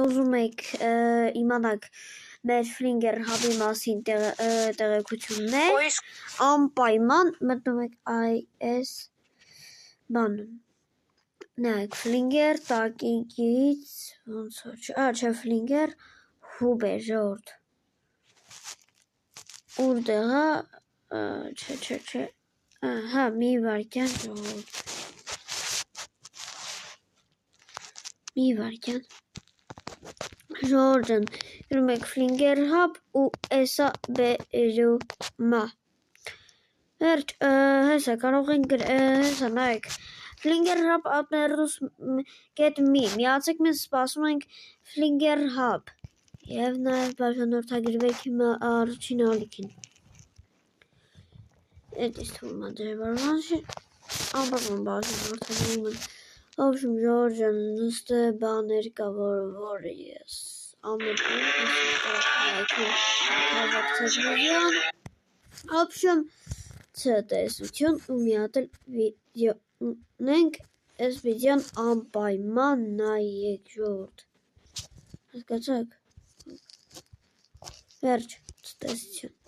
ուզում եք իմանաք մեր Flinger Hub-ի մասին տեղեկություններ, անպայման մտնում եք այս բանում։ Նայեք, Flinger տակից ոնց որ Flinger Hub է ժողովուրդ։ Որտեղ է, չէ, հա, մի վարքյան ժողովուրդ։ Մի վարքյան։ Ժողովուրդ ջան, գրում եք Flinger Hub ու էսա բերում է։ Վերջ, հեսա կարող ենք հեսա նայեք Flinger Hub apnerus.me միացեք մեզ սպասում ենք Flinger Hub և նաև բաժանորդագրվեք հիմա առաջին ալիքին։ Էդ իսկ թվում է դժվարվանշի անպայման բաժանորդագրվում են։ Ոբշմ ժողովուրդ ջան նստե բաներ կա որ ես ամենին Ոբշմ ցտեսություն ու մի հատ էլ վիդեո ունենք, այս վիդեոն անպայման նայեք ժողովուրդ, հասկացաք, վերջ, ցտեսություն։